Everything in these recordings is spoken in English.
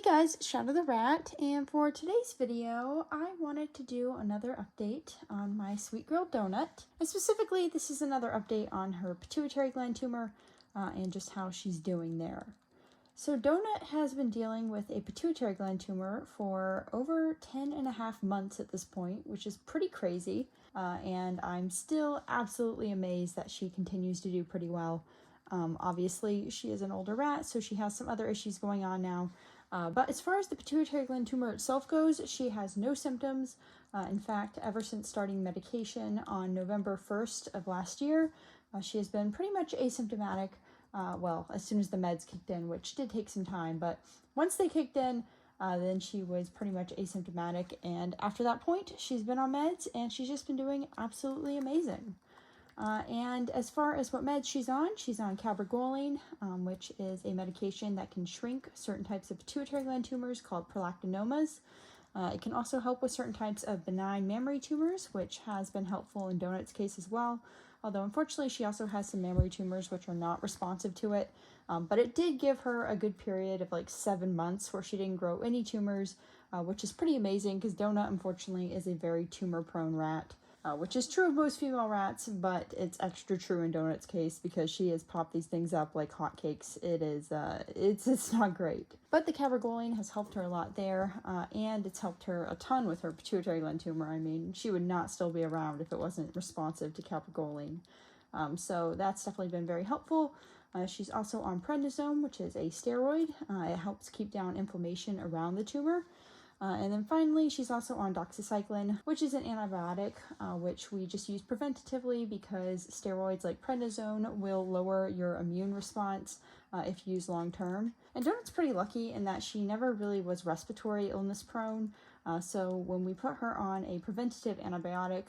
guys, Shadow the Rat, and for today's video, I wanted to do another update on my sweet girl Donut. And specifically, this is another update on her pituitary gland tumor and just how she's doing there. So Donut has been dealing with a pituitary gland tumor for over 10.5 months at this point, which is pretty crazy. And I'm still absolutely amazed that she continues to do pretty well. Obviously, she is an older rat, so she has some other issues going on now. But as far as the pituitary gland tumor itself goes, she has no symptoms. In fact, ever since starting medication on November 1st of last year, she has been pretty much asymptomatic. Well, as soon as the meds kicked in, which did take some time, but once they kicked in, then she was pretty much asymptomatic. And after that point, she's been on meds and she's just been doing absolutely amazing. And as far as what meds she's on cabergoline, which is a medication that can shrink certain types of pituitary gland tumors called prolactinomas. It can also help with certain types of benign mammary tumors, which has been helpful in Donut's case as well. Although unfortunately she also has some mammary tumors which are not responsive to it. But it did give her a good period of like 7 months where she didn't grow any tumors, which is pretty amazing because Donut unfortunately is a very tumor-prone rat. Which is true of most female rats, but it's extra true in Donut's case because she has popped these things up like hotcakes. It's not great. But the cabergoline has helped her a lot there, and it's helped her a ton with her pituitary gland tumor. I mean, she would not still be around if it wasn't responsive to cabergoline. So that's definitely been very helpful. She's also on prednisone, which is a steroid. It helps keep down inflammation around the tumor. And then finally, she's also on doxycycline, which is an antibiotic, which we just use preventatively because steroids like prednisone will lower your immune response if used long term. And Donut's pretty lucky in that she never really was respiratory illness prone. So when we put her on a preventative antibiotic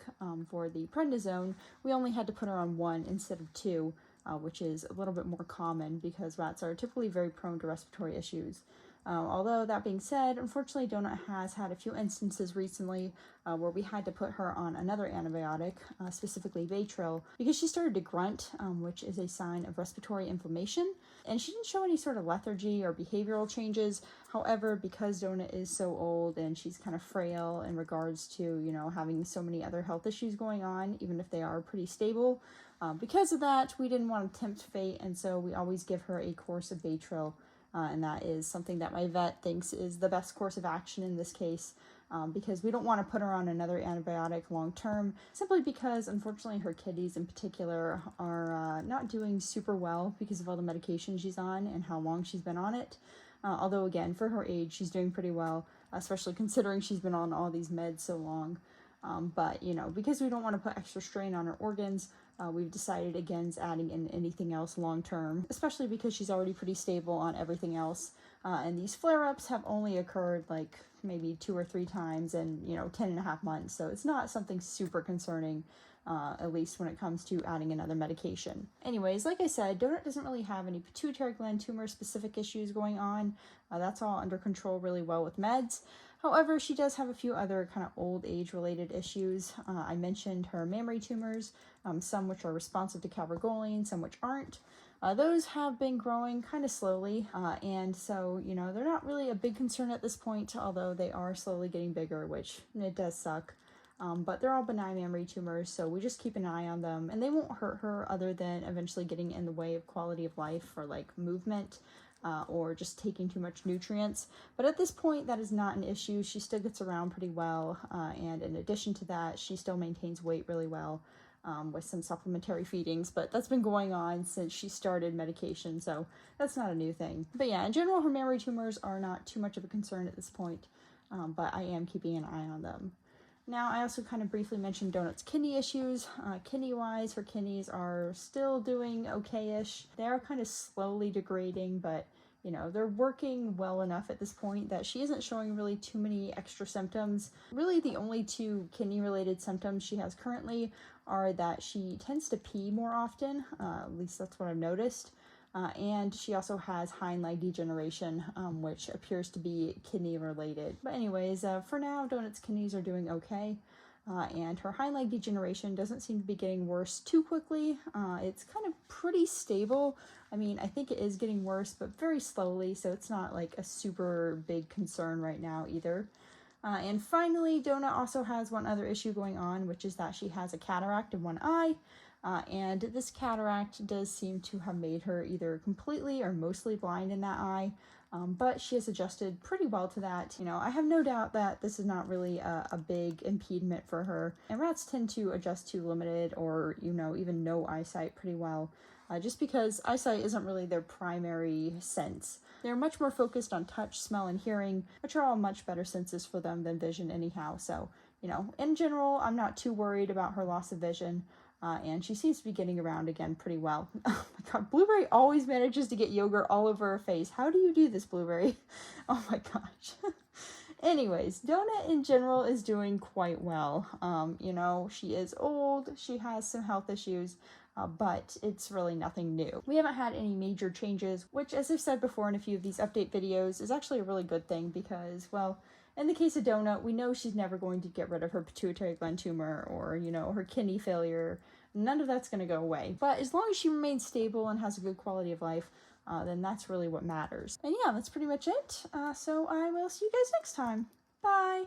for the prednisone, we only had to put her on 1 instead of 2, which is a little bit more common because rats are typically very prone to respiratory issues. Although that being said, unfortunately Donut has had a few instances recently where we had to put her on another antibiotic, specifically Baytril, because she started to grunt, which is a sign of respiratory inflammation. And she didn't show any sort of lethargy or behavioral changes. However, because Donut is so old and she's kind of frail in regards to, having so many other health issues going on, even if they are pretty stable, because of that, we didn't want to tempt fate, and so we always give her a course of Baytril. And that is something that my vet thinks is the best course of action in this case, because we don't want to put her on another antibiotic long term, simply because unfortunately her kidneys in particular are not doing super well because of all the medication she's on and how long she's been on it. Although again, for her age, she's doing pretty well, especially considering she's been on all these meds so long. But because we don't want to put extra strain on her organs, we've decided against adding in anything else long term, especially because she's already pretty stable on everything else. And these flare-ups have only occurred like maybe 2 or 3 times in 10.5 months. So it's not something super concerning, at least when it comes to adding another medication. Anyways, like I said, Donut doesn't really have any pituitary gland tumor specific issues going on. That's all under control really well with meds. However, she does have a few other kind of old age related issues. I mentioned her mammary tumors, some which are responsive to cabergoline, some which aren't. Those have been growing kind of slowly, and so, they're not really a big concern at this point, although they are slowly getting bigger, which it does suck. But they're all benign mammary tumors, so we just keep an eye on them, and they won't hurt her other than eventually getting in the way of quality of life for like movement, or just taking too much nutrients. But at this point, that is not an issue. She still gets around pretty well, and in addition to that, she still maintains weight really well with some supplementary feedings, but that's been going on since she started medication, so that's not a new thing. But yeah, in general, her mammary tumors are not too much of a concern at this point, but I am keeping an eye on them. Now, I also kind of briefly mentioned Donut's kidney issues. Kidney-wise, her kidneys are still doing okay-ish. They are kind of slowly degrading, but, they're working well enough at this point that she isn't showing really too many extra symptoms. Really, the only 2 kidney-related symptoms she has currently are that she tends to pee more often, at least that's what I've noticed. And she also has hind leg degeneration, which appears to be kidney related. But anyways, for now, Donut's kidneys are doing okay. and her hind leg degeneration doesn't seem to be getting worse too quickly. It's kind of pretty stable. I mean, I think it is getting worse, but very slowly, so it's not like a super big concern right now either. And finally, Donut also has one other issue going on, which is that she has a cataract in one eye. And this cataract does seem to have made her either completely or mostly blind in that eye. But she has adjusted pretty well to that. You know, I have no doubt that this is not really a big impediment for her. And rats tend to adjust to limited or, you know, even no eyesight pretty well, just because eyesight isn't really their primary sense. They're much more focused on touch, smell, and hearing, which are all much better senses for them than vision anyhow. So, you know, in general, I'm not too worried about her loss of vision. And she seems to be getting around again pretty well. Oh my god, Blueberry always manages to get yogurt all over her face. How do you do this, Blueberry? Oh my gosh. Anyways, Donut in general is doing quite well. You know, she is old, she has some health issues, but it's really nothing new. We haven't had any major changes, which, as I've said before in a few of these update videos, is actually a really good thing because, well, in the case of Donut, we know she's never going to get rid of her pituitary gland tumor or, you know, her kidney failure. None of that's going to go away. But as long as she remains stable and has a good quality of life, then that's really what matters. And yeah, that's pretty much it. So I will see you guys next time. Bye!